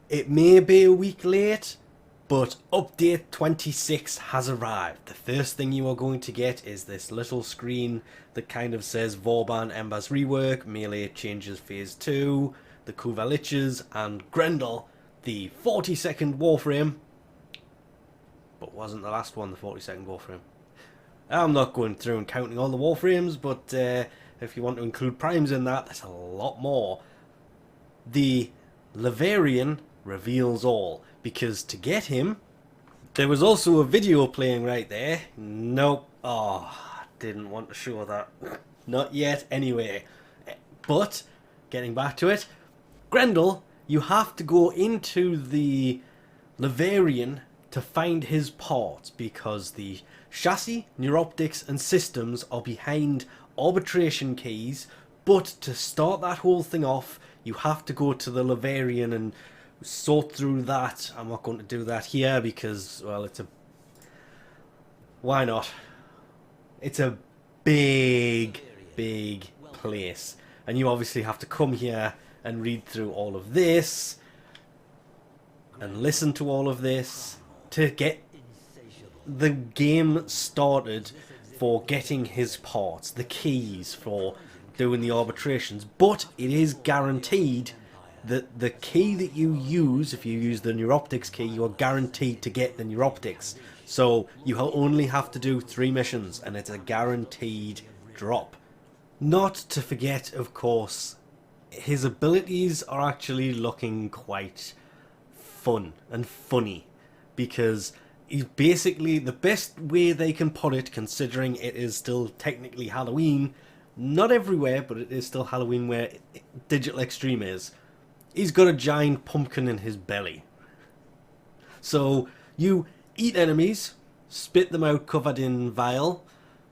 It may be a week late, but update 26 has arrived. The first thing you are going to get is this little screen that kind of says VAUBAN Ember Rework, Melee Changes Phase 2, the KUVA Liches, and Grendel, the 40-second Warframe. But wasn't the last one the 40-second Warframe? I'm not going through and counting all the Warframes, but if you want to include primes in that, that's a lot more. The Leverian reveals all, because to get him, there was also a video playing right there. Nope. Oh, didn't want to show that. Not yet, anyway. But, getting back to it, Grendel, you have to go into the Leverian to find his parts, because the chassis, neuroptics and systems are behind arbitration keys, but to start that whole thing off, you have to go to the Leverian and sort through that. I'm not going to do that here because, well, it's a... Why not? It's a big, big place. And you obviously have to come here and read through all of this and listen to all of this to get the game started for getting his parts, the keys for doing the arbitrations. But it is guaranteed that the key that you use, if you use the neuroptics key, you are guaranteed to get the neuroptics. So you only have to do 3 missions and it's a guaranteed drop. Not to forget, of course, his abilities are actually looking quite fun and funny, because he's basically, the best way they can put it, considering it is still technically Halloween, not everywhere, but it is still Halloween where Digital Extreme is, he's got a giant pumpkin in his belly. So you eat enemies, spit them out covered in vial.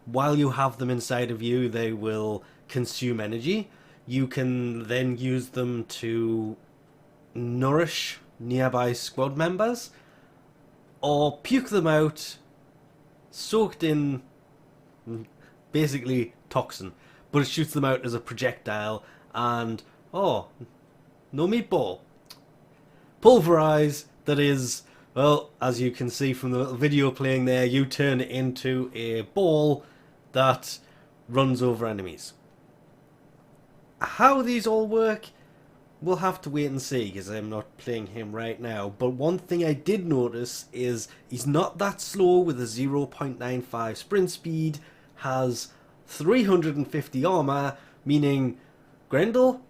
While you have them inside of you, they will consume energy. You can then use them to nourish nearby squad members, or puke them out, soaked in basically toxin, but it shoots them out as a projectile, and oh, no meatball. Pulverize, that is, well, as you can see from the little video playing there, you turn it into a ball that runs over enemies. How these all work, we'll have to wait and see, because I'm not playing him right now. But one thing I did notice is he's not that slow with a 0.95 sprint speed, has 350 armor, meaning Grendel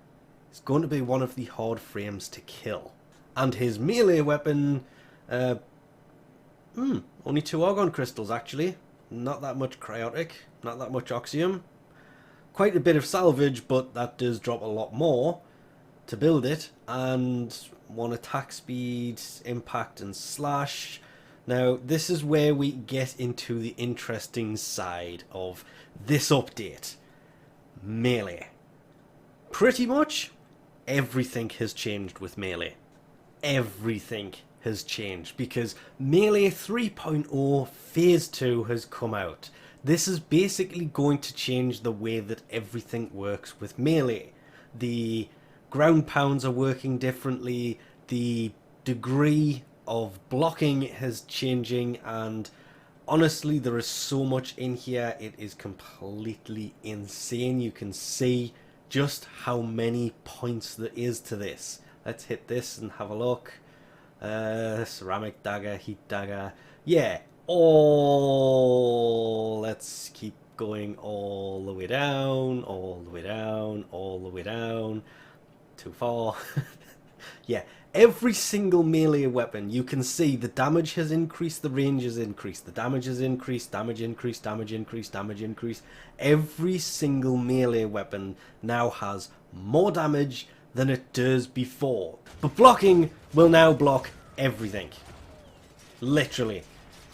is going to be one of the hard frames to kill. And his melee weapon, only 2 argon crystals actually, not that much cryotic, not that much oxium. Quite a bit of salvage, but that does drop a lot more to build it, and 1 attack speed, impact and slash. Now this is where we get into the interesting side of this update. Melee. Pretty much everything has changed with Melee. Everything has changed, because Melee 3.0 Phase 2 has come out. This is basically going to change the way that everything works with Melee. The ground pounds are working differently, the degree of blocking is changing, and honestly there is so much in here, it is completely insane. You can see just how many points there is to this. Let's hit this and have a look. Ceramic dagger, heat dagger, yeah. Oh, let's keep going all the way down, all the way down, all the way down. Too far. Yeah, every single melee weapon, you can see the damage has increased, the range has increased, the damage has increased, damage increase, damage increase, damage increase. Every single melee weapon now has more damage than it does before. But blocking will now block everything. Literally.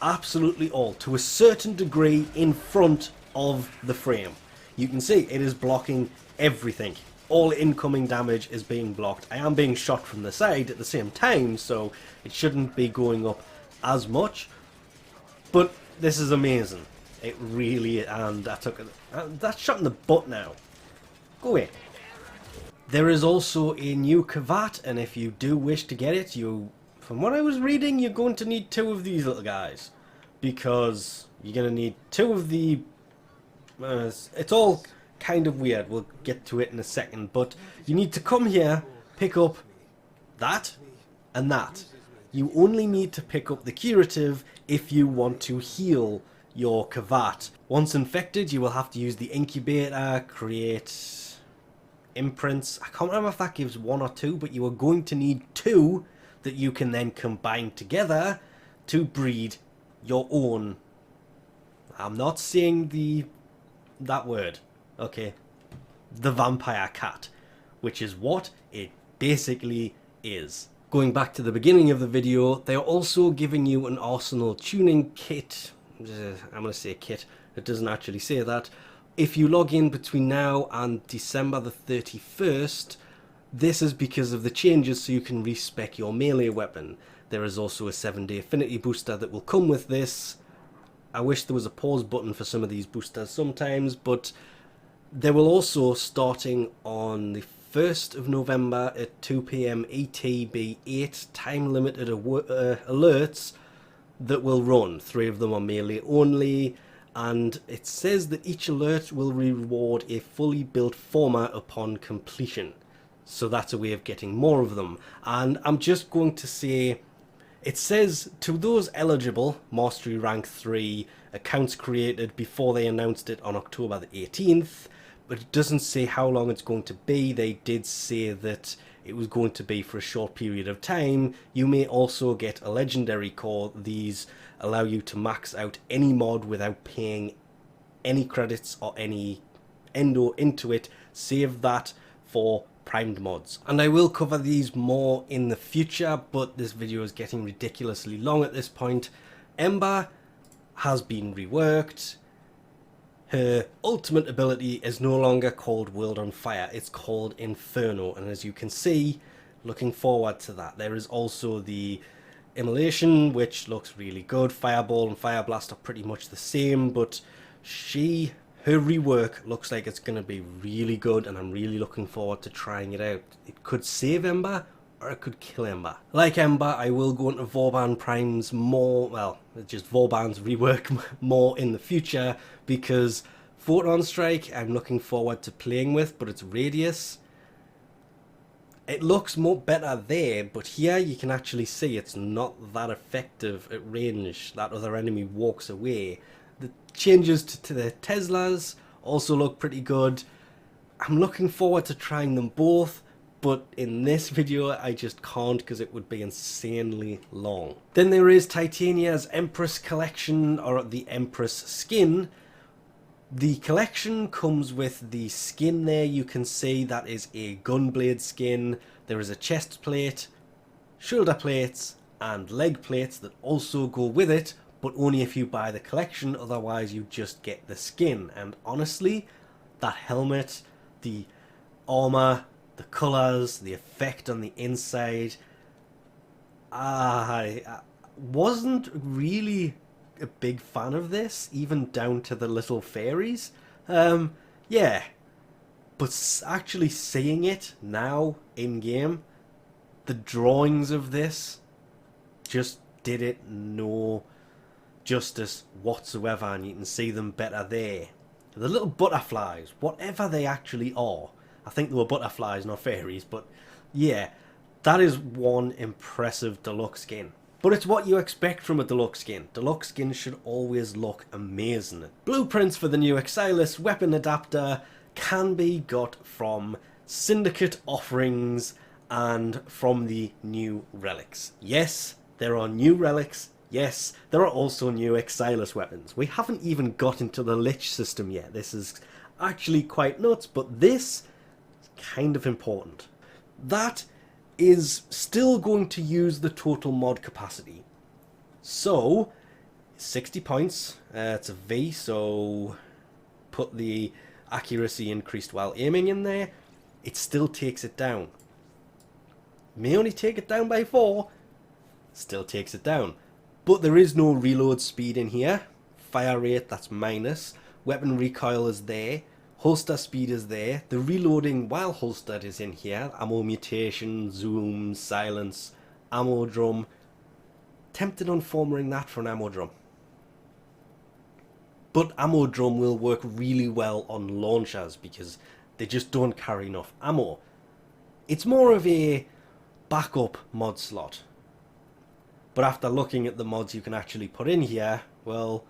Absolutely all, to a certain degree in front of the frame. You can see it is blocking everything. All incoming damage is being blocked. I am being shot from the side at the same time, so it shouldn't be going up as much. But this is amazing. It really, and I took that shot in the butt now. Go away. There is also a new KUVA, and if you do wish to get it, from what I was reading, you're going to need 2 of these little guys. Because you're going to need 2 of the... it's all kind of weird, we'll get to it in a second, but you need to come here, pick up that and that. You only need to pick up the curative if you want to heal your KUVA. Once infected, you will have to use the incubator, create imprints. I can't remember if that gives 1 or 2, but you are going to need 2 that you can then combine together to breed your own. I'm not saying that word. Okay. The vampire cat, which is what it basically is. Going back to the beginning of the video, they're also giving you an arsenal tuning kit. I'm going to say kit. It doesn't actually say that. If you log in between now and December the 31st, this is because of the changes so you can respec your melee weapon. There is also a 7-day affinity booster that will come with this. I wish there was a pause button for some of these boosters sometimes, but there will also, starting on the 1st of November at 2 PM ET, be 8 time-limited alerts that will run. 3 of them are melee only, and it says that each alert will reward a fully built former upon completion. So that's a way of getting more of them. And I'm just going to say, it says to those eligible, Mastery Rank 3, accounts created before they announced it on October the 18th, but it doesn't say how long it's going to be. They did say that it was going to be for a short period of time. You may also get a legendary core. These allow you to max out any mod without paying any credits or any endo into it. Save that for primed mods. And I will cover these more in the future, but this video is getting ridiculously long at this point. Ember has been reworked. Her ultimate ability is no longer called World on Fire, it's called Inferno, and as you can see, looking forward to that. There is also the Immolation, which looks really good. Fireball and Fire Blast are pretty much the same, but her rework looks like it's going to be really good, and I'm really looking forward to trying it out. It could save Ember, or it could kill Ember. Like Ember, I will go into Vauban Primes more, well, just Vauban's rework more in the future, because Photon Strike I'm looking forward to playing with, but it's Radius. It looks more better there, but here you can actually see it's not that effective at range. That other enemy walks away. The changes to the Teslas also look pretty good. I'm looking forward to trying them both, but in this video I just can't because it would be insanely long. Then there is Titania's Empress collection, or the Empress skin. The collection comes with the skin there. You can see that is a gunblade skin. There is a chest plate, shoulder plates and leg plates that also go with it, but only if you buy the collection, otherwise you just get the skin. And honestly, that helmet, the armor, the colors, the effect on the inside, I wasn't really a big fan of this, even down to the little fairies. Yeah, but actually seeing it now in game, the drawings of this just did it no justice whatsoever, and you can see them better there. The little butterflies, whatever they actually are, I think they were butterflies, not fairies, but yeah, that is one impressive deluxe skin. But it's what you expect from a deluxe skin. Deluxe skins should always look amazing. Blueprints for the new Exilis weapon adapter can be got from Syndicate offerings and from the new relics. Yes, there are new relics. Yes, there are also new Exilis weapons. We haven't even got into the Lich system yet. This is actually quite nuts, but this is kind of important. That is still going to use the total mod capacity. So, 60 points, it's a V, so put the accuracy increased while aiming in there, it still takes it down. May only take it down by 4, still takes it down. But there is no reload speed in here. Fire rate, that's minus. Weapon recoil is there. Holster speed is there. The reloading while holstered is in here. Ammo mutation, zoom, silence, ammo drum. Tempted on formatting that for an ammo drum. But ammo drum will work really well on launchers because they just don't carry enough ammo. It's more of a backup mod slot. But after looking at the mods you can actually put in here, well,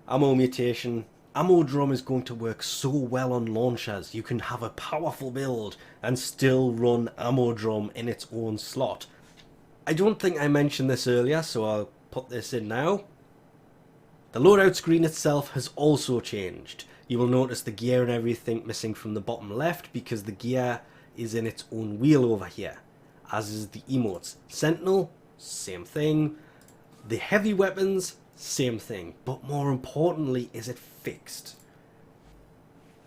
ammo mutation, ammo drum is going to work so well on launchers. You can have a powerful build and still run ammo drum in its own slot. I don't think I mentioned this earlier, so I'll put this in now. The loadout screen itself has also changed. You will notice the gear and everything missing from the bottom left because the gear is in its own wheel over here, as is the emotes. Sentinel, same thing. The heavy weapons, same thing. But more importantly, is it fixed?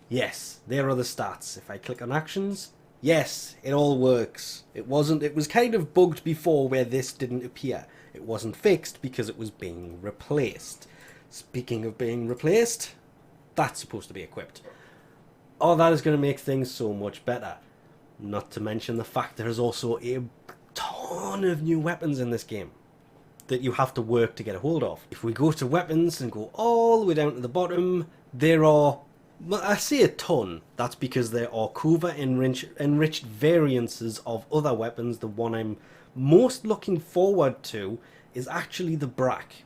Yes, there are the stats. If I click on actions, yes, it all works. It was kind of bugged before where this didn't appear. It wasn't fixed because it was being replaced. Speaking of being replaced, that's supposed to be equipped. All that is going to make things so much better. Not to mention the fact there is also a ton of new weapons in this game that you have to work to get a hold of. If we go to weapons and go all the way down to the bottom, there are, well, I say a ton, that's because there are KUVA enriched variances of other weapons. The one I'm most looking forward to is actually the Brak.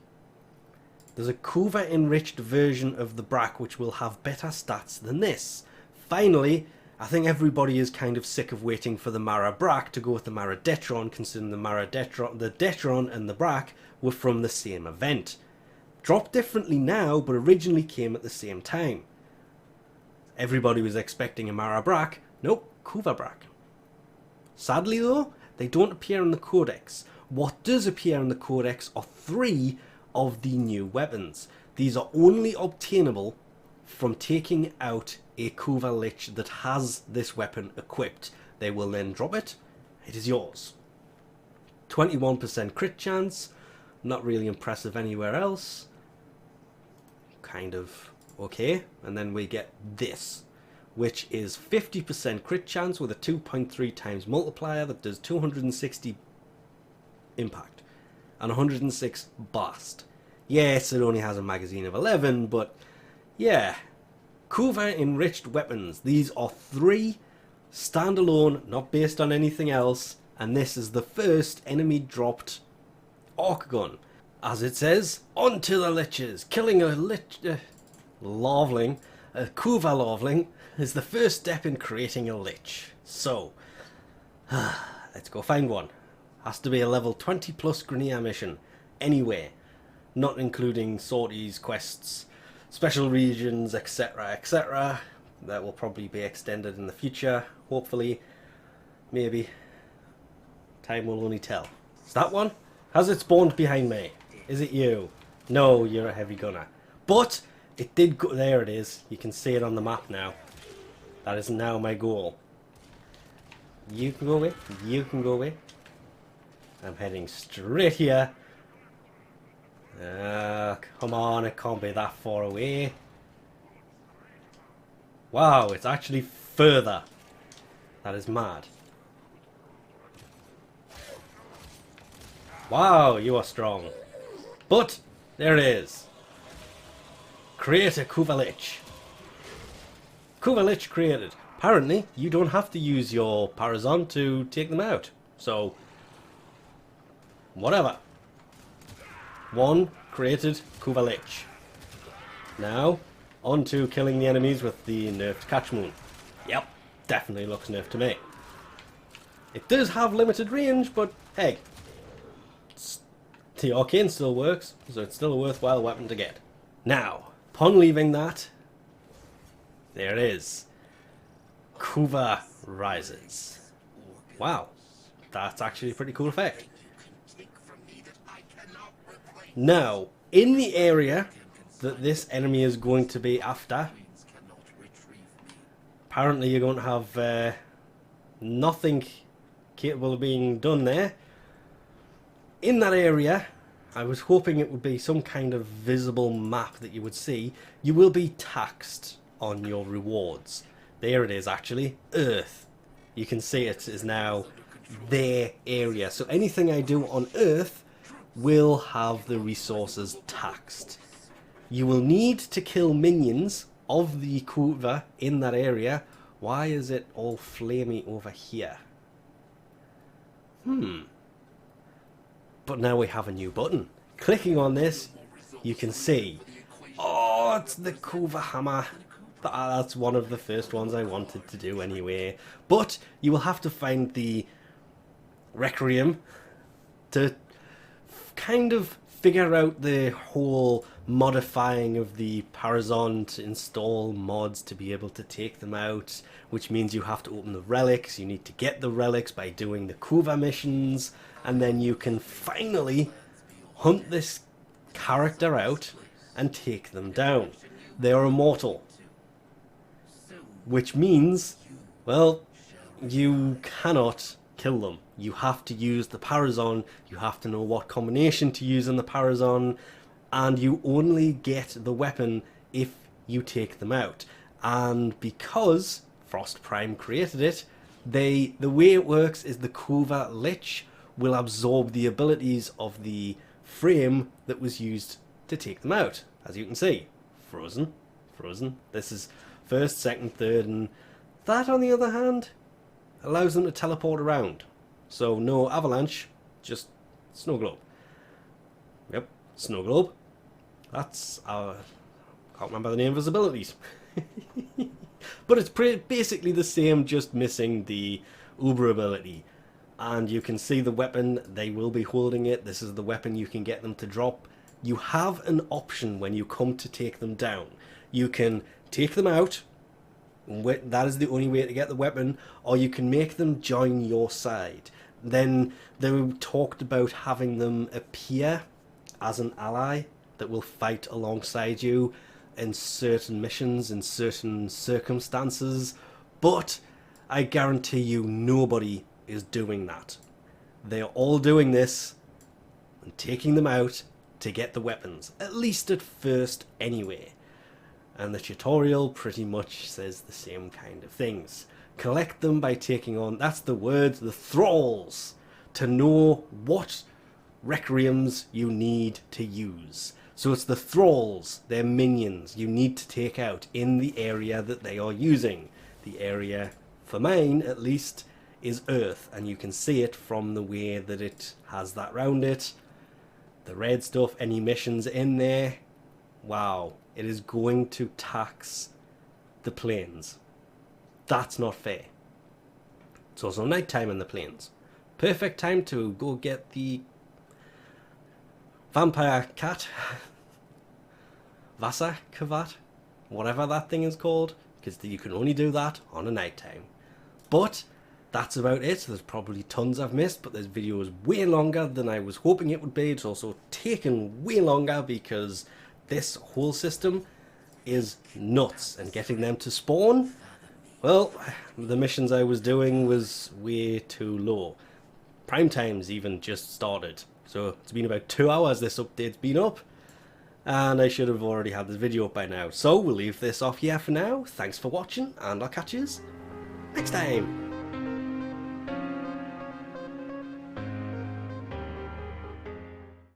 There's a KUVA enriched version of the Brak which will have better stats than this. Finally, I think everybody is kind of sick of waiting for the Mara Brak to go with the Mara Detron, considering the Detron and the Brak were from the same event. Dropped differently now, but originally came at the same time. Everybody was expecting a Mara Brak. Nope, KUVA Brak. Sadly though, they don't appear in the Codex. What does appear in the Codex are 3 of the new weapons. These are only obtainable from taking out a KUVA Lich that has this weapon equipped. They will then drop it. It is yours. 21% crit chance. Not really impressive anywhere else. Kind of okay. And then we get this, which is 50% crit chance with a 2.3 times multiplier that does 260 impact and 106 blast. Yes, it only has a magazine of 11, but yeah. KUVA enriched weapons. These are 3 standalone, not based on anything else, and this is the first enemy dropped arc gun. As it says, onto the liches. Killing a lich, larvling, a KUVA larvling, is the first step in creating a lich. So, let's go find one. Has to be a level 20 plus Grineer mission. Anyway, not including sorties, quests, special regions, etc, etc. That will probably be extended in the future, hopefully, maybe. Time will only tell. Is that one? Has it spawned behind me? Is it you? No, you're a heavy gunner. But it did go, there it is. You can see it on the map now. That is now my goal. You can go away, you can go away. I'm heading straight here. Come on, it can't be that far away. Wow, it's actually further. That is mad. Wow, you are strong. But, there it is. Create a KUVA Lich. KUVA Lich created. Apparently, you don't have to use your Parazon to take them out. So, whatever. 1 created KUVA Lich. Now, on to killing the enemies with the nerfed Catch Moon. Yep, definitely looks nerfed to me. It does have limited range, but hey, the arcane still works, so it's still a worthwhile weapon to get. Now, upon leaving that, there it is. KUVA Rises. Wow, that's actually a pretty cool effect. Now, in the area that this enemy is going to be after, apparently you're going to have nothing capable of being done there. In that area, I was hoping it would be some kind of visible map that you would see. You will be taxed on your rewards. There it is, actually. Earth. You can see it is now their area. So anything I do on Earth will have the resources taxed. You will need to kill minions of the KUVA in that area. Why is it all flamey over here? But now we have a new button. Clicking on this, you can see, oh, it's the KUVA hammer. That's one of the first ones I wanted to do anyway. But you will have to find the Requiem to kind of figure out the whole modifying of the Parazon to install mods to be able to take them out, which means you have to open the relics. You need to get the relics by doing the KUVA missions, and then you can finally hunt this character out and take them down. They are immortal, which means, well, you cannot kill them. You have to use the Parazon, you have to know what combination to use in the Parazon, and you only get the weapon if you take them out. And because Frost Prime created it, the way it works is the KUVA Lich will absorb the abilities of the frame that was used to take them out. As you can see, frozen, frozen. This is first, second, third, and that, on the other hand, allows them to teleport around. So no avalanche, just snow globe. Yep, snow globe. That's our... can't remember the name of his abilities. But it's basically the same, just missing the Uber ability. And you can see the weapon, they will be holding it. This is the weapon you can get them to drop. You have an option when you come to take them down. You can take them out, that is the only way to get the weapon, or you can make them join your side. Then they talked about having them appear as an ally that will fight alongside you in certain missions, in certain circumstances, but I guarantee you nobody is doing that. They're all doing this and taking them out to get the weapons, at least at first anyway. And the tutorial pretty much says the same kind of things. Collect them by taking on, that's the word, the thralls, to know what requiems you need to use. So it's the thralls, their minions, you need to take out in the area that they are using. The area, for mine at least, is Earth, and you can see it from the way that it has that round it. The red stuff, any missions in there, wow, it is going to tax the plains. That's not fair. It's also night time in the plains. Perfect time to go get the vampire cat. Vasa Kavat, whatever that thing is called, because you can only do that on a night time. But that's about it. There's probably tons I've missed, but this video is way longer than I was hoping it would be. It's also taken way longer because this whole system is nuts, and getting them to spawn, well, the missions I was doing was way too low. Prime time's even just started, so it's been about 2 hours this update's been up, and I should have already had this video up by now. So we'll leave this off here for now. Thanks for watching, and I'll catch you next time.